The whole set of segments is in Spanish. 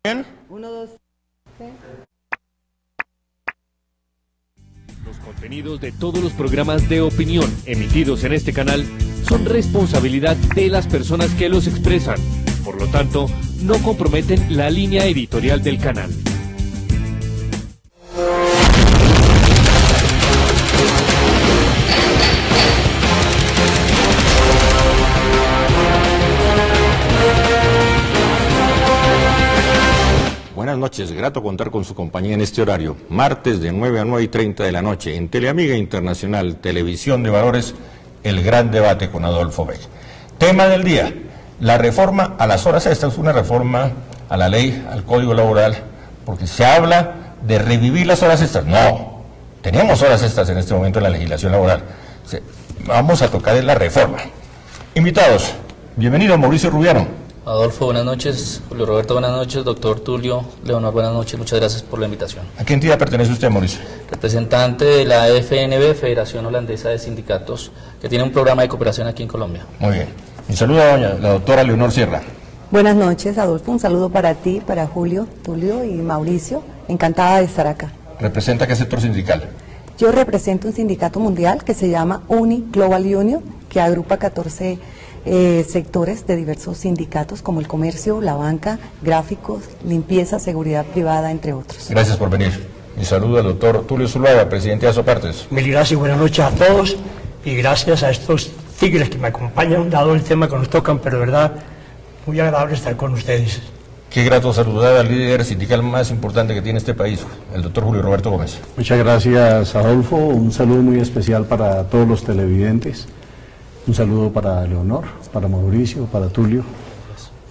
Bien. 1, 2, 3. Los contenidos de todos los programas de opinión emitidos en este canal son responsabilidad de las personas que los expresan. Por lo tanto, no comprometen la línea editorial del canal. Buenas noches, grato contar con su compañía en este horario, martes de 9 a 9:30 de la noche, en Teleamiga Internacional, Televisión de Valores, el gran debate con Adolfo Vega. Tema del día, la reforma a las horas extras, una reforma a la ley, al Código Laboral, porque se habla de revivir las horas extras. No, tenemos horas extras en este momento en la legislación laboral. Vamos a tocar en la reforma. Invitados, bienvenido Mauricio Rubiano. Adolfo, buenas noches. Julio Roberto, buenas noches. Doctor Tulio, Leonor, buenas noches. Muchas gracias por la invitación. ¿A qué entidad pertenece usted, Mauricio? Representante de la FNB, Federación Holandesa de Sindicatos, que tiene un programa de cooperación aquí en Colombia. Muy bien. Un saludo a la doctora Leonor Sierra. Buenas noches, Adolfo. Un saludo para ti, para Julio, Tulio y Mauricio. Encantada de estar acá. ¿Representa qué sector sindical? Yo represento un sindicato mundial que se llama UNI Global Union, que agrupa 14 sectores de diversos sindicatos como el comercio, la banca, gráficos, limpieza, seguridad privada, entre otros. Gracias por venir. Mi saludo al doctor Tulio Zuluaga, presidente de Asopartes. Mil gracias y buenas noches a todos, y gracias a estos tigres que me acompañan, dado el tema que nos tocan, pero de verdad, muy agradable estar con ustedes. Qué grato saludar al líder sindical más importante que tiene este país, el doctor Julio Roberto Gómez. Muchas gracias, Adolfo. Un saludo muy especial para todos los televidentes. Un saludo para Leonor, para Mauricio, para Tulio,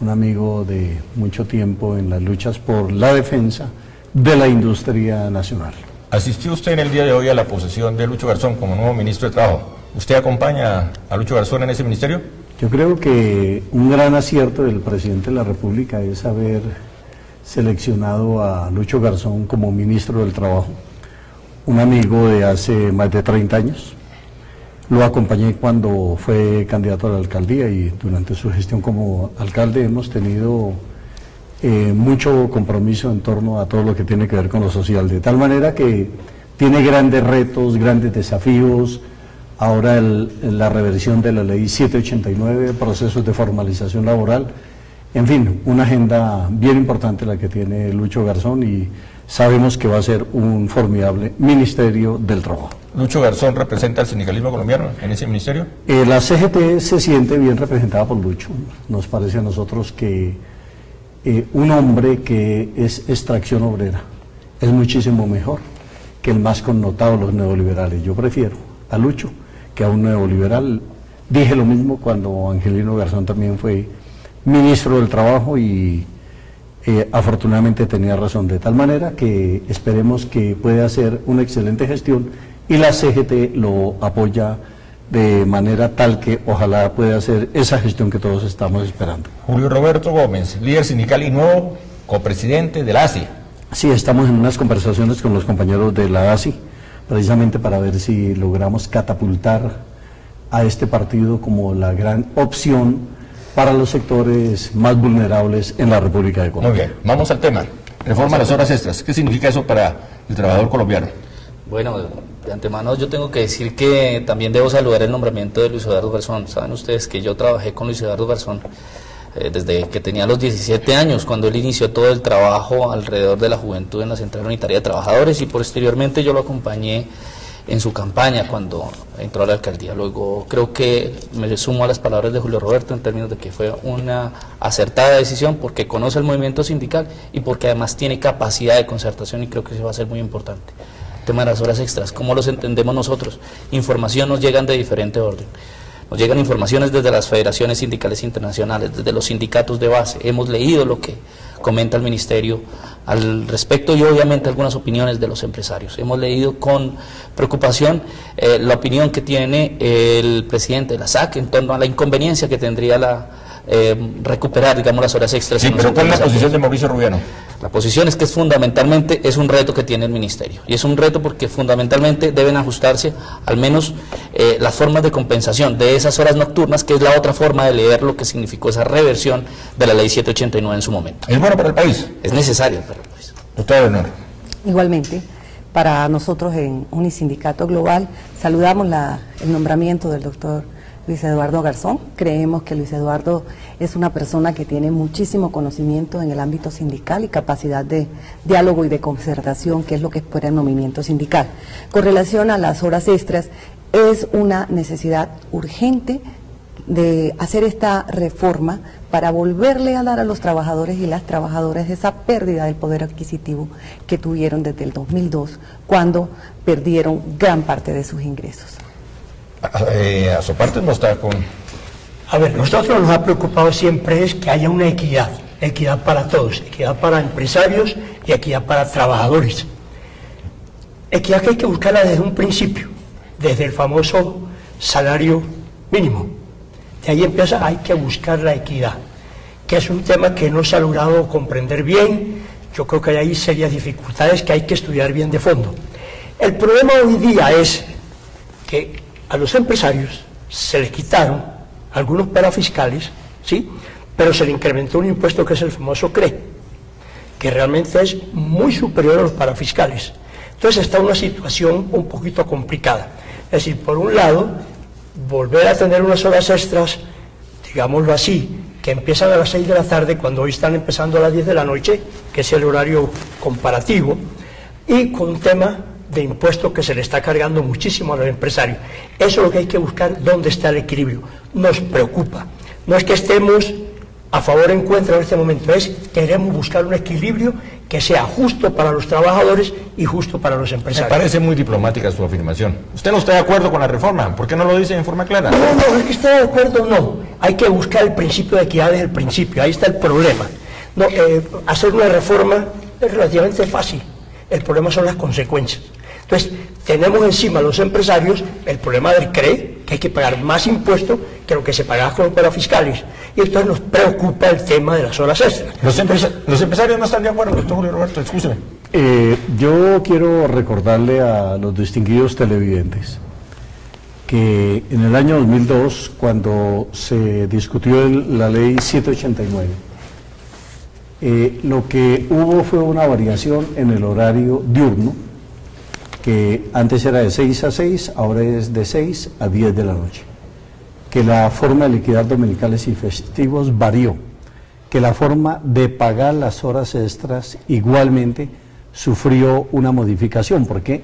un amigo de mucho tiempo en las luchas por la defensa de la industria nacional. ¿Asistió usted en el día de hoy a la posesión de Lucho Garzón como nuevo ministro de Trabajo? ¿Usted acompaña a Lucho Garzón en ese ministerio? Yo creo que un gran acierto del presidente de la República es haber seleccionado a Lucho Garzón como ministro del Trabajo, un amigo de hace más de 30 años. Lo acompañé cuando fue candidato a la alcaldía y durante su gestión como alcalde hemos tenido mucho compromiso en torno a todo lo que tiene que ver con lo social, de tal manera que tiene grandes retos, grandes desafíos. Ahora la reversión de la ley 789, procesos de formalización laboral, en fin, una agenda bien importante la que tiene Lucho Garzón y sabemos que va a ser un formidable Ministerio del Trabajo. ¿Lucho Garzón representa al sindicalismo colombiano en ese ministerio? La CGT se siente bien representada por Lucho. Nos parece a nosotros que un hombre que es extracción obrera es muchísimo mejor que el más connotado de los neoliberales. Yo prefiero a Lucho que a un neoliberal. Dije lo mismo cuando Angelino Garzón también fue ministro del Trabajo y afortunadamente tenía razón, de tal manera que esperemos que pueda hacer una excelente gestión y la CGT lo apoya de manera tal que ojalá pueda hacer esa gestión que todos estamos esperando. Julio Roberto Gómez, líder sindical y nuevo copresidente de la ASI. Sí, estamos en unas conversaciones con los compañeros de la ASI, precisamente para ver si logramos catapultar a este partido como la gran opción para los sectores más vulnerables en la República de Colombia. Muy bien, vamos al tema. Reforma a las horas extras. ¿Qué significa eso para el trabajador colombiano? Bueno, de antemano yo tengo que decir que también debo saludar el nombramiento de Luis Eduardo Garzón. Saben ustedes que yo trabajé con Luis Eduardo Garzón desde que tenía los 17 años, cuando él inició todo el trabajo alrededor de la juventud en la Central Unitaria de Trabajadores, y posteriormente yo lo acompañé en su campaña cuando entró a la alcaldía. Luego creo que me sumo a las palabras de Julio Roberto en términos de que fue una acertada decisión porque conoce el movimiento sindical y porque además tiene capacidad de concertación, y creo que eso va a ser muy importante. El tema de las horas extras, ¿cómo los entendemos nosotros? Información nos llegan de diferente orden. Nos llegan informaciones desde las federaciones sindicales internacionales, desde los sindicatos de base. Hemos leído lo que comenta el ministerio al respecto y obviamente algunas opiniones de los empresarios. Hemos leído con preocupación la opinión que tiene el presidente de la SAC en torno a la inconveniencia que tendría recuperar, digamos, las horas extras. Sí, pero ¿cuál es la posición de Mauricio Rubiano? La posición es que fundamentalmente es un reto que tiene el Ministerio, y es un reto porque fundamentalmente deben ajustarse al menos las formas de compensación de esas horas nocturnas, que es la otra forma de leer lo que significó esa reversión de la ley 789 en su momento. ¿Es bueno para el país? Es necesario para el país. Doctora Leonor. Igualmente, para nosotros en Unisindicato Global saludamos el nombramiento del doctor Luis Eduardo Garzón. Creemos que Luis Eduardo es una persona que tiene muchísimo conocimiento en el ámbito sindical y capacidad de diálogo y de concertación, que es lo que espera el movimiento sindical. Con relación a las horas extras, es una necesidad urgente de hacer esta reforma para volverle a dar a los trabajadores y las trabajadoras esa pérdida del poder adquisitivo que tuvieron desde el 2002, cuando perdieron gran parte de sus ingresos. A su parte no está con... A ver, nosotros nos ha preocupado siempre es que haya una equidad para todos, equidad para empresarios y equidad para trabajadores. Equidad que hay que buscarla desde un principio, desde el famoso salario mínimo. De ahí empieza, hay que buscar la equidad, que es un tema que no se ha logrado comprender bien. Yo creo que hay ahí serias dificultades que hay que estudiar bien de fondo. El problema hoy día es que a los empresarios se les quitaron algunos parafiscales, ¿sí? Pero se le incrementó un impuesto que es el famoso CRE, que realmente es muy superior a los parafiscales. Entonces está una situación un poquito complicada. Es decir, por un lado, volver a tener unas horas extras, digámoslo así, que empiezan a las 6 de la tarde, cuando hoy están empezando a las 10 de la noche, que es el horario comparativo, y con un tema de impuestos que se le está cargando muchísimo a los empresarios. Eso es lo que hay que buscar, dónde está el equilibrio. Nos preocupa. No es que estemos a favor o en contra en este momento, queremos buscar un equilibrio que sea justo para los trabajadores y justo para los empresarios. Me parece muy diplomática su afirmación. ¿Usted no está de acuerdo con la reforma? ¿Por qué no lo dice en forma clara? No, es que esté de acuerdo no. Hay que buscar el principio de equidad desde el principio, ahí está el problema. No, hacer una reforma es relativamente fácil, el problema son las consecuencias. Entonces, tenemos encima a los empresarios el problema del CRE, que hay que pagar más impuestos que lo que se pagaba con los parafiscales. Y entonces nos preocupa el tema de las horas extras. Los empresarios no están de acuerdo, doctor Julio Roberto, excúseme. Yo quiero recordarle a los distinguidos televidentes que en el año 2002, cuando se discutió la ley 789, lo que hubo fue una variación en el horario diurno, que antes era de 6 a 6, ahora es de 6 a 10 de la noche. Que la forma de liquidar dominicales y festivos varió, que la forma de pagar las horas extras igualmente sufrió una modificación, porque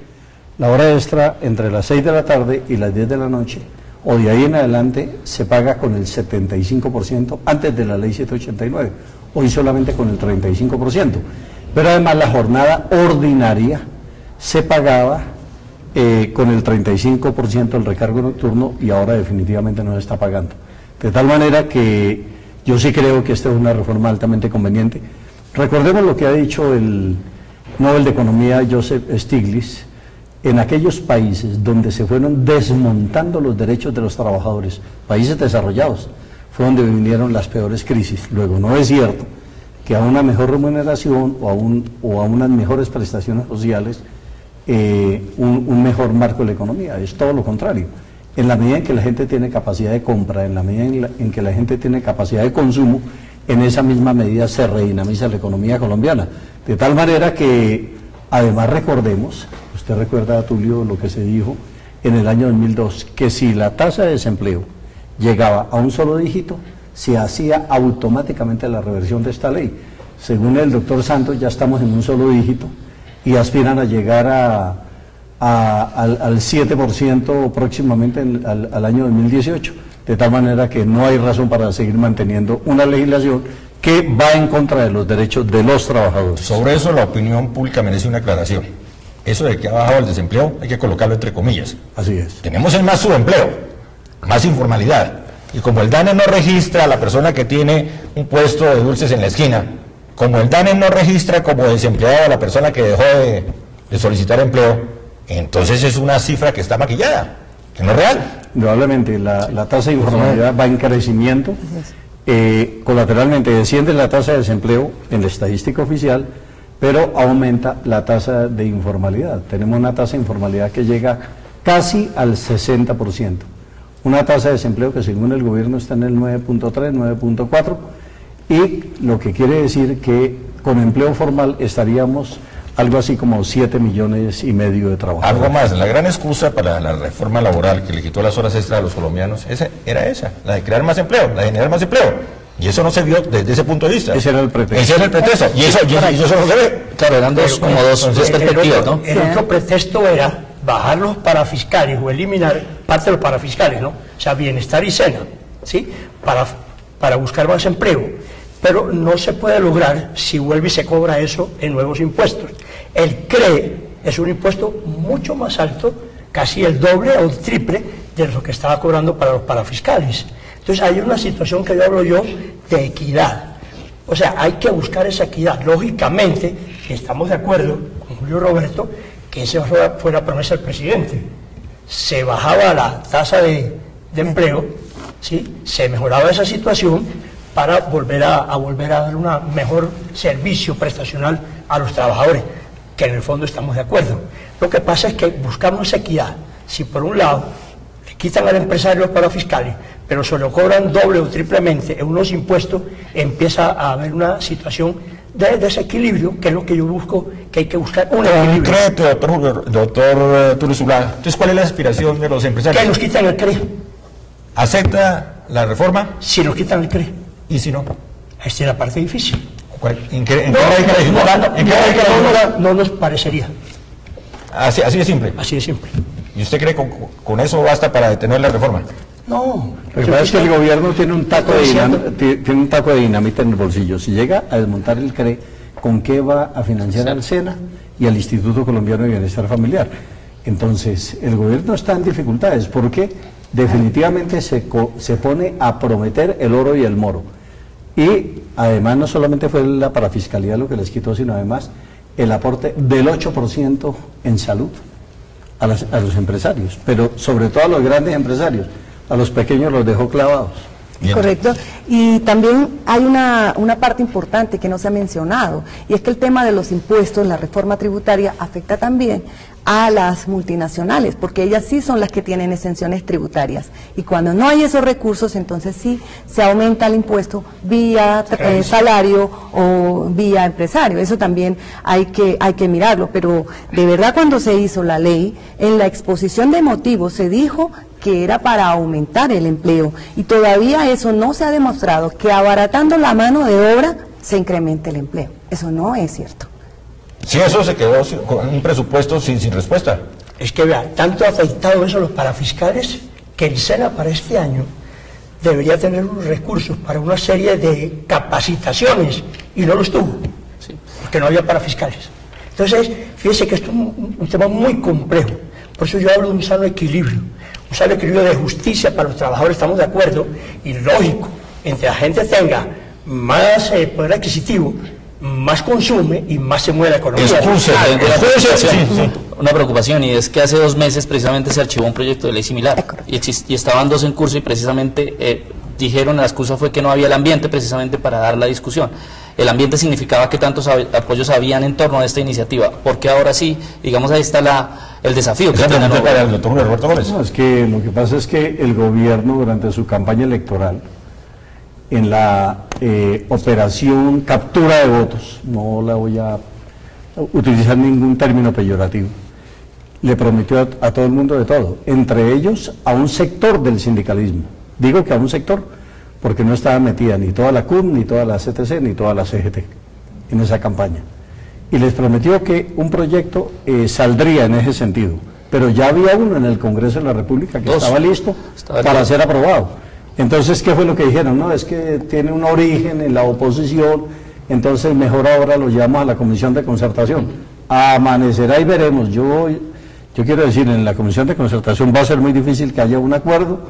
la hora extra entre las 6 de la tarde y las 10 de la noche, o de ahí en adelante, se paga con el 75% antes de la ley 789, hoy solamente con el 35%. Pero además la jornada ordinaria se pagaba con el 35% del recargo nocturno y ahora definitivamente no se está pagando. De tal manera que yo sí creo que esta es una reforma altamente conveniente. Recordemos lo que ha dicho el Nobel de Economía Joseph Stiglitz: en aquellos países donde se fueron desmontando los derechos de los trabajadores, países desarrollados, fue donde vinieron las peores crisis. Luego, no es cierto que a una mejor remuneración o a unas mejores prestaciones sociales un mejor marco de la economía, es todo lo contrario. En la medida en que la gente tiene capacidad de compra, en la medida en que la gente tiene capacidad de consumo, en esa misma medida se redinamiza la economía colombiana. De tal manera que, además, recordemos, usted recuerda, Tulio, lo que se dijo en el año 2002, que si la tasa de desempleo llegaba a un solo dígito, se hacía automáticamente la reversión de esta ley. Según el doctor Santos, ya estamos en un solo dígito y aspiran a llegar al 7% próximamente al año 2018, de tal manera que no hay razón para seguir manteniendo una legislación que va en contra de los derechos de los trabajadores. Sobre eso la opinión pública merece una aclaración. Eso de que ha bajado el desempleo hay que colocarlo entre comillas. Así es. Tenemos el más subempleo, más informalidad, y como el DANE no registra a la persona que tiene un puesto de dulces en la esquina, como el DANE no registra como desempleado a la persona que dejó de solicitar empleo, entonces es una cifra que está maquillada, que no es real. Probablemente la tasa de informalidad va en crecimiento, colateralmente desciende la tasa de desempleo en la estadística oficial, pero aumenta la tasa de informalidad. Tenemos una tasa de informalidad que llega casi al 60%. Una tasa de desempleo que según el gobierno está en el 9.3, 9.4, y lo que quiere decir que con empleo formal estaríamos algo así como 7,5 millones de trabajadores. Algo más, la gran excusa para la reforma laboral que le quitó las horas extras a los colombianos era esa, la de crear más empleo, la de generar más empleo. Y eso no se vio desde ese punto de vista. Ese era el pretexto. Ese era el pretexto. Y eso no se ve. Claro, eran dos perspectivas, ¿no? El otro pretexto era bajar los parafiscales o eliminar parte de los parafiscales, ¿no? O sea, bienestar y SENA, ¿sí? Para buscar más empleo. Pero no se puede lograr si vuelve y se cobra eso en nuevos impuestos. El CRE es un impuesto mucho más alto, casi el doble o el triple de lo que estaba cobrando para los parafiscales. Entonces hay una situación que yo hablo de equidad. O sea, hay que buscar esa equidad. Lógicamente, estamos de acuerdo con Julio Roberto que esa fue la promesa del presidente. Se bajaba la tasa de empleo, ¿sí? Se mejoraba esa situación para volver a dar un mejor servicio prestacional a los trabajadores, que en el fondo estamos de acuerdo. Lo que pasa es que buscamos esa equidad. Si por un lado le quitan al empresario los parafiscales, pero se lo cobran doble o triplemente en unos impuestos, empieza a haber una situación de desequilibrio, que es lo que yo busco, que hay que buscar un equilibrio. Doctor Tulio-Zulá, entonces, ¿cuál es la aspiración de los empresarios? Que nos quitan el CRE. ¿Acepta la reforma? Si nos quitan el CRE. ¿Y si no? Esta es la parte difícil. ¿En qué radica la dificultad? No nos parecería. Así de simple. Así de simple. ¿Y usted cree que con eso basta para detener la reforma? No. Lo que pasa es que el gobierno tiene un taco de dinamita en el bolsillo. Si llega a desmontar el CRE, ¿con qué va a financiar al SENA y al Instituto Colombiano de Bienestar Familiar? Entonces, el gobierno está en dificultades porque definitivamente se pone a prometer el oro y el moro. Y además no solamente fue la parafiscalidad lo que les quitó, sino además el aporte del 8% en salud a los empresarios, pero sobre todo a los grandes empresarios. A los pequeños los dejó clavados. Bien. Correcto. Y también hay una parte importante que no se ha mencionado, y es que el tema de los impuestos, la reforma tributaria, afecta también a las multinacionales, porque ellas sí son las que tienen exenciones tributarias. Y cuando no hay esos recursos, entonces sí se aumenta el impuesto vía salario o vía empresario. Eso también hay que mirarlo. Pero de verdad, cuando se hizo la ley, en la exposición de motivos se dijo que era para aumentar el empleo, y todavía eso no se ha demostrado, que abaratando la mano de obra se incremente el empleo. Eso no es cierto. Si eso se quedó con un presupuesto sin respuesta. Es que vea, tanto ha afectado eso a los parafiscales, que el SENA para este año debería tener unos recursos para una serie de capacitaciones, y no los tuvo, ¿sí? Porque no había parafiscales. Entonces, fíjese que esto es un tema muy complejo. Por eso yo hablo de un sano equilibrio de justicia para los trabajadores, estamos de acuerdo, y lógico, entre la gente tenga más poder adquisitivo, más consume y más se mueve la economía. Una preocupación, y es que hace 2 meses precisamente se archivó un proyecto de ley similar, y estaban 2 en curso, y precisamente dijeron, la excusa fue que no había el ambiente precisamente para dar la discusión. El ambiente significaba que tantos apoyos habían en torno a esta iniciativa, porque ahora sí, digamos, ahí está el desafío que tiene para el doctor Roberto Gómez. No, es que lo que pasa es que el gobierno, durante su campaña electoral, en la operación captura de votos, no la voy a utilizar ningún término peyorativo, le prometió a todo el mundo de todo, entre ellos a un sector del sindicalismo. Digo que a un sector porque no estaba metida ni toda la CUT, ni toda la CTC, ni toda la CGT en esa campaña. Y les prometió que un proyecto saldría en ese sentido, pero ya había uno en el Congreso de la República que estaba listo para ser aprobado. Entonces, ¿qué fue lo que dijeron? No, es que tiene un origen en la oposición, entonces mejor ahora lo llevamos a la Comisión de Concertación. Amanecerá y veremos. Yo quiero decir, en la Comisión de Concertación va a ser muy difícil que haya un acuerdo,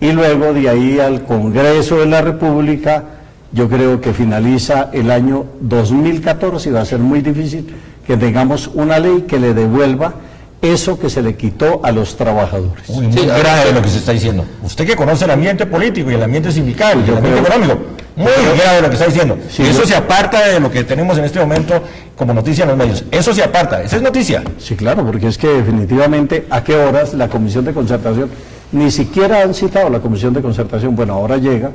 y luego de ahí al Congreso de la República, yo creo que finaliza el año 2014 y va a ser muy difícil que tengamos una ley que le devuelva eso que se le quitó a los trabajadores. Uy, muy grave lo que se está diciendo. Usted que conoce el ambiente político y el ambiente sindical y el ambiente económico, muy grave lo que está diciendo. Sí, eso se aparta de lo que tenemos en este momento como noticia en los medios. Eso se aparta, esa es noticia. Sí, claro, porque es que definitivamente a qué horas la Comisión de Concertación, ni siquiera han citado la Comisión de Concertación. Bueno, ahora llega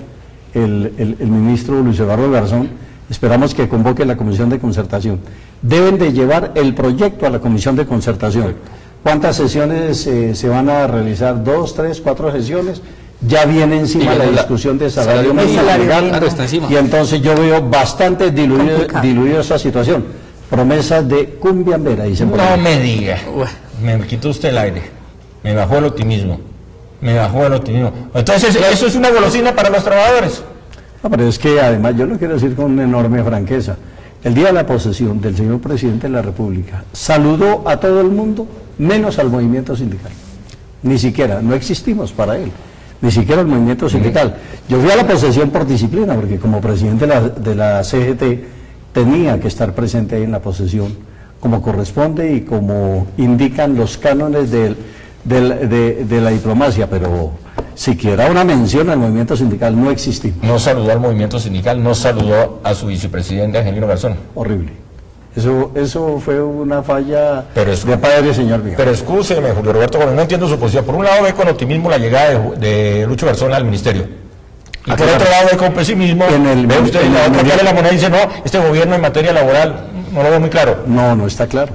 el ministro Luis Eduardo Garzón, esperamos que convoque la Comisión de Concertación. Deben de llevar el proyecto a la Comisión de Concertación. ¿Cuántas sesiones se van a realizar? ¿2, 3, 4 sesiones? Ya viene encima la discusión de salario mínimo legal, y entonces yo veo bastante diluido esa situación. Promesas de cumbiambera, dicen por ahí. No me diga, me quitó usted el aire, me bajó el optimismo, Entonces, eso es una golosina para los trabajadores. No, pero es que además yo lo quiero decir con una enorme franqueza. El día de la posesión del señor presidente de la República saludó a todo el mundo, menos al movimiento sindical. Ni siquiera, no existimos para él, ni siquiera el movimiento sindical. Yo fui a la posesión por disciplina, porque como presidente de la CGT tenía que estar presente ahí en la posesión, como corresponde y como indican los cánones de la diplomacia, pero siquiera una mención al movimiento sindical no existimos. No saludó al movimiento sindical, no saludó a su vicepresidente Angelino Garzón. Horrible. Eso fue una falla de padre, señor Vigón. Pero excúseme, Julio Roberto Gómez, no entiendo su posición. Por un lado ve con optimismo la llegada de Lucho Garzón al ministerio. Y por otro lado ve con pesimismo, ve usted la otra cara de la moneda y dice, no, este gobierno en materia laboral no lo veo muy claro. No está claro.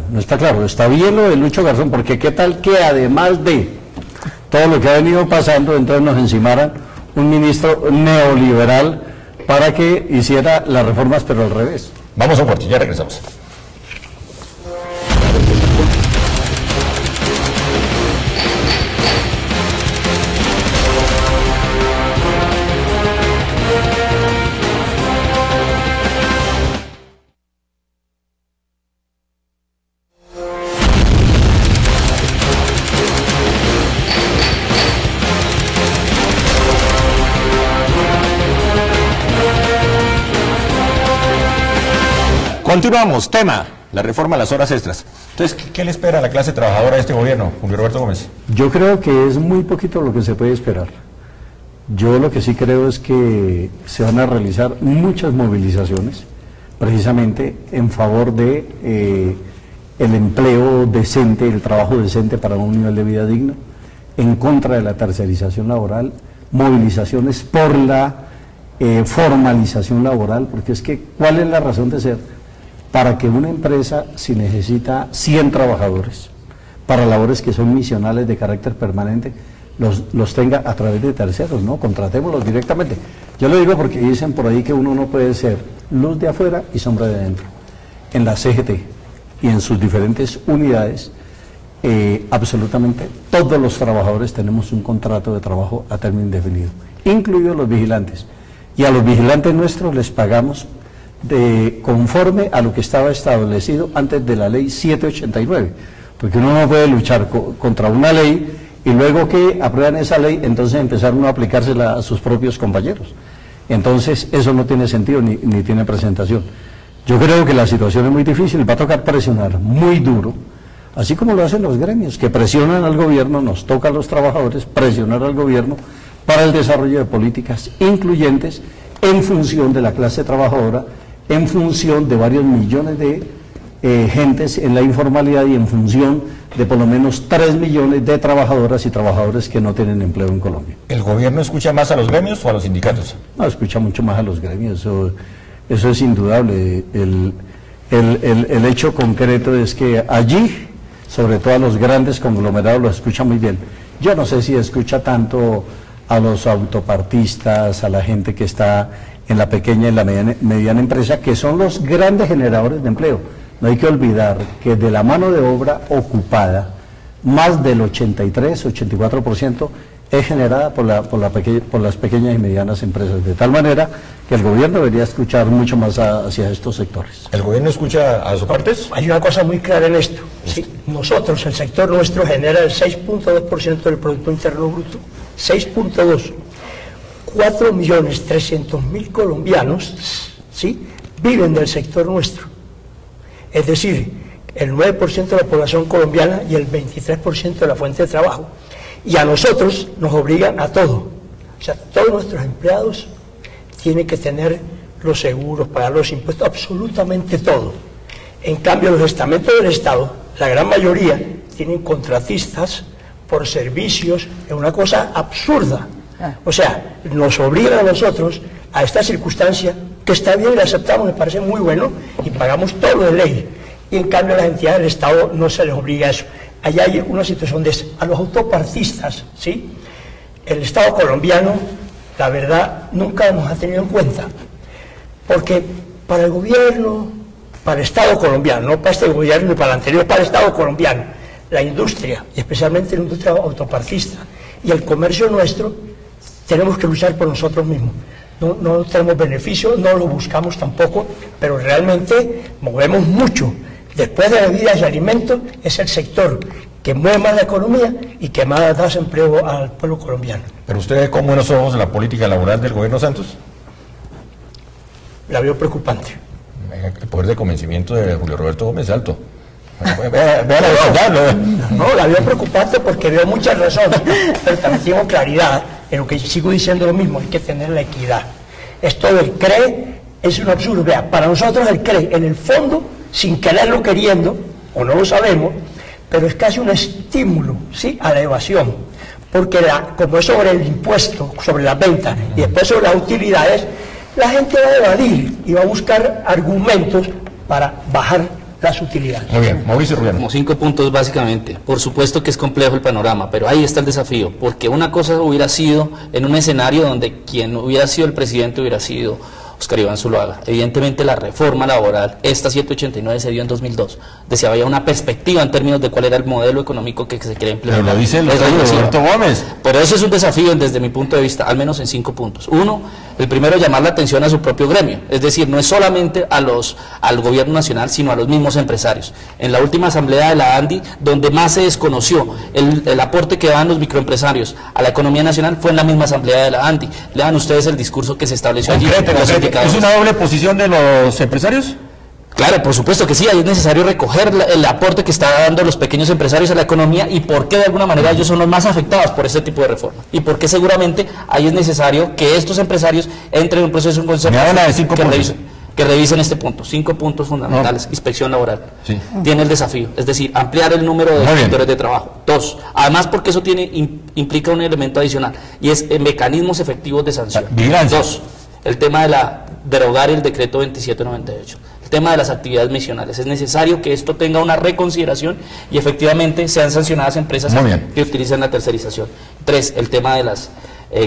Está bien lo de Lucho Garzón, porque qué tal que además de todo lo que ha venido pasando, entonces nos encimaran un ministro neoliberal para que hiciera las reformas, pero al revés. Vamos a un corte, ya regresamos. Continuamos, tema, la reforma a las horas extras. Entonces, ¿qué le espera a la clase trabajadora de este gobierno, Julio Roberto Gómez? Yo creo que es muy poquito lo que se puede esperar. Yo lo que sí creo es que se van a realizar muchas movilizaciones, precisamente en favor de el empleo decente, el trabajo decente para un nivel de vida digno, en contra de la tercerización laboral, movilizaciones por la formalización laboral, porque es que, ¿cuál es la razón de ser? Para que una empresa, si necesita 100 trabajadores para labores que son misionales de carácter permanente, los tenga a través de terceros, ¿no? Contratémoslos directamente. Yo lo digo porque dicen por ahí que uno no puede ser luz de afuera y sombra de adentro. En la CGT y en sus diferentes unidades, absolutamente todos los trabajadores tenemos un contrato de trabajo a término indefinido, incluidos los vigilantes. Y a los vigilantes nuestros les pagamos conforme a lo que estaba establecido antes de la ley 789, porque uno no puede luchar contra una ley y luego que aprueban esa ley, entonces empezar uno a aplicársela a sus propios compañeros. Entonces eso no tiene sentido ni tiene presentación. Yo creo que la situación es muy difícil, va a tocar presionar muy duro, así como lo hacen los gremios, que presionan al gobierno, nos toca a los trabajadores presionar al gobierno para el desarrollo de políticas incluyentes en función de la clase trabajadora, en función de varios millones de gentes en la informalidad y en función de por lo menos 3 millones de trabajadoras y trabajadores que no tienen empleo en Colombia. ¿El gobierno escucha más a los gremios o a los sindicatos? No, escucha mucho más a los gremios, eso es indudable. El hecho concreto es que allí, sobre todo a los grandes conglomerados, los escucha muy bien. Yo no sé si escucha tanto a los autopartistas, a la gente que está en la pequeña y la mediana empresa, que son los grandes generadores de empleo. No hay que olvidar que de la mano de obra ocupada, más del 83-84% es generada por las pequeñas y medianas empresas, de tal manera que el gobierno debería escuchar mucho más hacia estos sectores. ¿El gobierno escucha a sus partes? Hay una cosa muy clara en esto. Sí, nosotros, el sector nuestro, genera el 6.2% del Producto Interno Bruto. 6.2. 4.300.000 colombianos, ¿sí?, viven del sector nuestro. Es decir, el 9% de la población colombiana y el 23% de la fuente de trabajo. Y a nosotros nos obligan a todo. O sea, todos nuestros empleados tienen que tener los seguros, pagar los impuestos, absolutamente todo. En cambio, los estamentos del Estado, la gran mayoría, tienen contratistas por servicios, es una cosa absurda. O sea, nos obligan a nosotros a esta circunstancia, que está bien y la aceptamos, me parece muy bueno, y pagamos todo lo de ley. Y en cambio a las entidades del Estado no se les obliga a eso. Allá hay una situación de a los autopartistas, ¿sí? El Estado colombiano, la verdad, nunca nos ha tenido en cuenta, porque para el gobierno, para el Estado colombiano, no para este gobierno ni para el anterior, para el Estado colombiano, la industria, especialmente la industria autopartista, y el comercio nuestro, tenemos que luchar por nosotros mismos. No tenemos beneficio, no lo buscamos tampoco, pero realmente movemos mucho. Después de bebidas y alimentos, es el sector que mueve más la economía y que más da empleo al pueblo colombiano. ¿Pero usted ve con buenos ojos la política laboral del gobierno Santos? La veo preocupante. El poder de convencimiento de Julio Roberto Gómez es alto. Vea la verdad. No, la veo preocupante porque veo muchas razones, pero también tengo claridad en lo que sigo diciendo lo mismo, hay que tener la equidad. Esto del CRE es un absurdo. Vea, para nosotros el CRE, en el fondo, sin quererlo queriendo, o no lo sabemos, pero es casi un estímulo, ¿sí?, a la evasión, porque como es sobre el impuesto, sobre las ventas y después sobre las utilidades, la gente va a evadir y va a buscar argumentos para bajar las utilidades. Muy bien, Mauricio Rubiano. Como 5 puntos básicamente. Por supuesto que es complejo el panorama, pero ahí está el desafío, porque una cosa hubiera sido en un escenario donde quien hubiera sido el presidente hubiera sido Óscar Iván Zuluaga. Evidentemente la reforma laboral, esta 789 se dio en 2002, decía había una perspectiva en términos de cuál era el modelo económico que se quería implementar. Pero lo dice el Roberto Gómez. Pero eso es un desafío desde mi punto de vista, al menos en 5 puntos. Uno, el primero, llamar la atención a su propio gremio, es decir, no es solamente al gobierno nacional, sino a los mismos empresarios. En la última asamblea de la ANDI, donde más se desconoció el aporte que daban los microempresarios a la economía nacional, fue en la misma asamblea de la ANDI. Lean ustedes el discurso que se estableció allí. ¿Es una doble posición de los empresarios? Claro, por supuesto que sí, ahí es necesario recoger el aporte que están dando los pequeños empresarios a la economía y por qué de alguna manera ellos son los más afectados por este tipo de reforma. Y por qué seguramente ahí es necesario que estos empresarios entren en un proceso de concertación que revisen este punto. 5 puntos fundamentales. Inspección laboral. Sí. Tiene el desafío, es decir, ampliar el número de inspectores de trabajo. 2, además porque eso implica un elemento adicional y es mecanismos efectivos de sanción. 2, el tema de derogar el decreto 2798. Tema de las actividades misionales. Es necesario que esto tenga una reconsideración y efectivamente sean sancionadas empresas que utilicen la tercerización. 3, el tema de las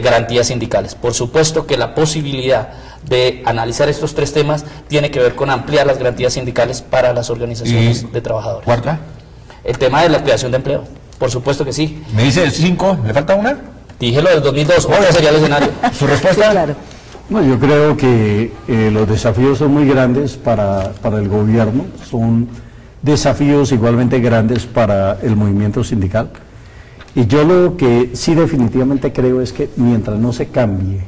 garantías sindicales. Por supuesto que la posibilidad de analizar estos 3 temas tiene que ver con ampliar las garantías sindicales para las organizaciones de trabajadores. ¿Cuarta? El tema de la creación de empleo. Por supuesto que sí. ¿Me dice 5? ¿Le falta una? Dije lo del 2002. ¿Cuál sería el escenario? ¿Su respuesta? Sí, claro. No, yo creo que los desafíos son muy grandes para el gobierno, son desafíos igualmente grandes para el movimiento sindical. Y yo lo que sí definitivamente creo es que mientras no se cambie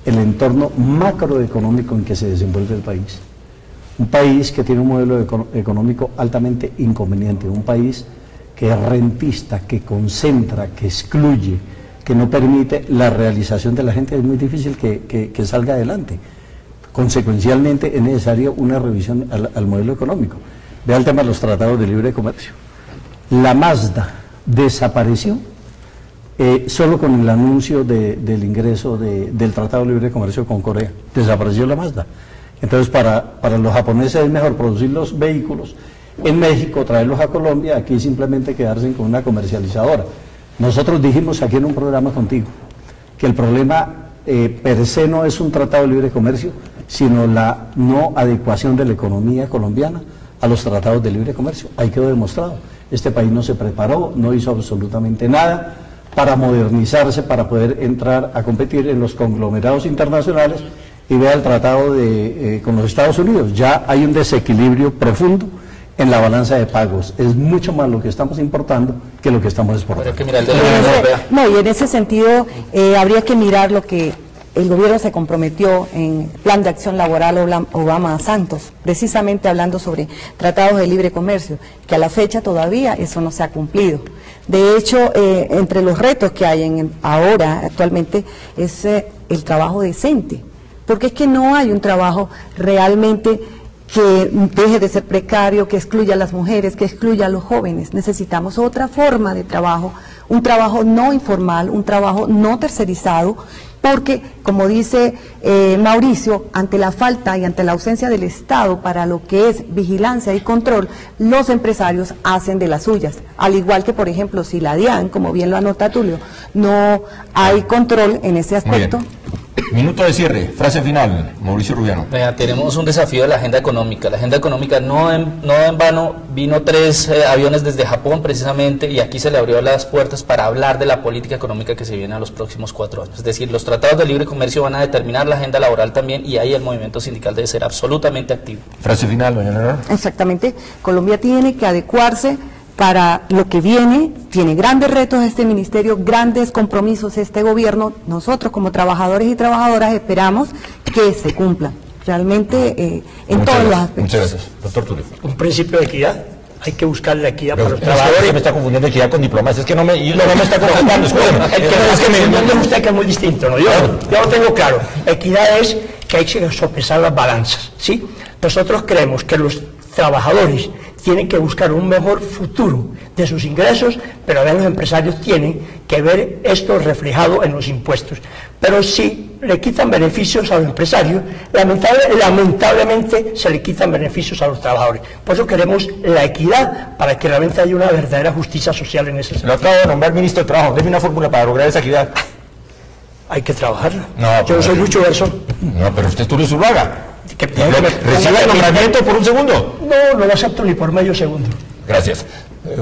el entorno macroeconómico en que se desenvuelve el país, un país que tiene un modelo económico altamente inconveniente, un país que es rentista, que concentra, que excluye, que no permite la realización de la gente, es muy difícil que salga adelante. Consecuencialmente es necesario una revisión al modelo económico. Vea el tema de los tratados de libre comercio. La Mazda desapareció solo con el anuncio del ingreso del Tratado de Libre Comercio con Corea. Desapareció la Mazda. Entonces para los japoneses es mejor producir los vehículos en México, traerlos a Colombia, aquí simplemente quedarse con una comercializadora. Nosotros dijimos aquí en un programa contigo que el problema per se no es un tratado de libre comercio, sino la no adecuación de la economía colombiana a los tratados de libre comercio. Ahí quedó demostrado. Este país no se preparó, no hizo absolutamente nada para modernizarse, para poder entrar a competir en los conglomerados internacionales y vea el tratado con los Estados Unidos. Ya hay un desequilibrio profundo en la balanza de pagos. Es mucho más lo que estamos importando que lo que estamos exportando. No, y en ese sentido habría que mirar lo que el gobierno se comprometió en Plan de Acción Laboral Obama-Santos, precisamente hablando sobre tratados de libre comercio, que a la fecha todavía eso no se ha cumplido. De hecho, entre los retos que hay ahora, actualmente, es el trabajo decente, porque es que no hay un trabajo realmente que deje de ser precario, que excluya a las mujeres, que excluya a los jóvenes. Necesitamos otra forma de trabajo, un trabajo no informal, un trabajo no tercerizado, porque, como dice Mauricio, ante la falta y ante la ausencia del Estado para lo que es vigilancia y control, los empresarios hacen de las suyas. Al igual que, por ejemplo, si la DIAN, como bien lo anota Tulio, no hay control en ese aspecto. Minuto de cierre, frase final, Mauricio Rubiano. Tenemos un desafío de la agenda económica. La agenda económica no en vano vino 3 aviones desde Japón precisamente, y aquí se le abrió las puertas para hablar de la política económica que se viene a los próximos 4 años. Es decir, los tratados de libre comercio van a determinar la agenda laboral también, y ahí el movimiento sindical debe ser absolutamente activo. Frase final, doña Leonor. Exactamente. Colombia tiene que adecuarse para lo que viene, tiene grandes retos este ministerio, grandes compromisos este gobierno. Nosotros como trabajadores y trabajadoras esperamos que se cumplan realmente en todos los aspectos. Muchas gracias. Doctor Tulio. Un principio de equidad. Hay que buscar la equidad Pero para los trabajadores. se me está confundiendo equidad con diplomacia. Es que no me está confundiendo. Es que me entiende usted que es muy distinto, ¿no? Yo lo tengo claro. Equidad es que hay que sopesar las balanzas, ¿sí? Nosotros creemos que los trabajadores tienen que buscar un mejor futuro de sus ingresos, pero los empresarios tienen que ver esto reflejado en los impuestos. Pero si le quitan beneficios a los empresarios, lamentablemente se le quitan beneficios a los trabajadores. Por eso queremos la equidad, para que realmente haya una verdadera justicia social en ese sentido. Lo acabo de nombrar ministro de Trabajo. Deme una fórmula para lograr esa equidad. Hay que trabajarla. No, yo no soy Lucho Garzón. No, pero usted es Tulio Zuluaga. ¿Recibe el nombramiento por un segundo? No lo acepto ni por medio segundo. Gracias.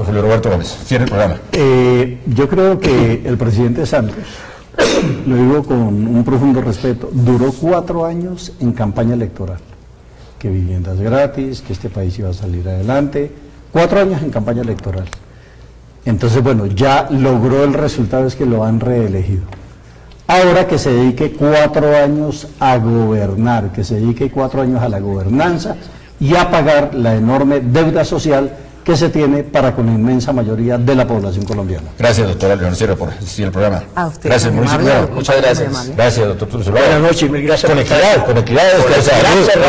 Julio Roberto Gómez, cierre el programa. Yo creo que el presidente Santos, lo digo con un profundo respeto, duró 4 años en campaña electoral. Que viviendas gratis, que este país iba a salir adelante. 4 años en campaña electoral. Entonces, bueno, ya logró el resultado, es que lo han reelegido. Ahora que se dedique 4 años a gobernar, que se dedique 4 años a la gobernanza y a pagar la enorme deuda social que se tiene para con la inmensa mayoría de la población colombiana. Gracias, doctora Leonor Sierra, por asistir al programa. A usted. Gracias, Mauricio Rubiano. Muchas gracias. Gracias, doctor Tulio Zuluaga. Buenas noches, mil gracias. Con equidad, con equidad y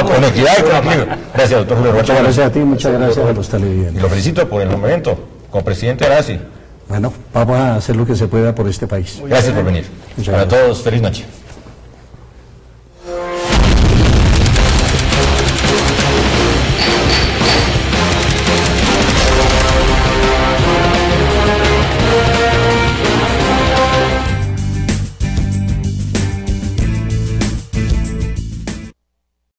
con equilibrio. Gracias, doctor Julio Roberto. Muchas gracias a ti, muchas gracias a los televidentes. Y lo felicito por el nombramiento como presidente de la ASI. Bueno, vamos a hacer lo que se pueda por este país. Gracias por venir. Para todos, feliz noche.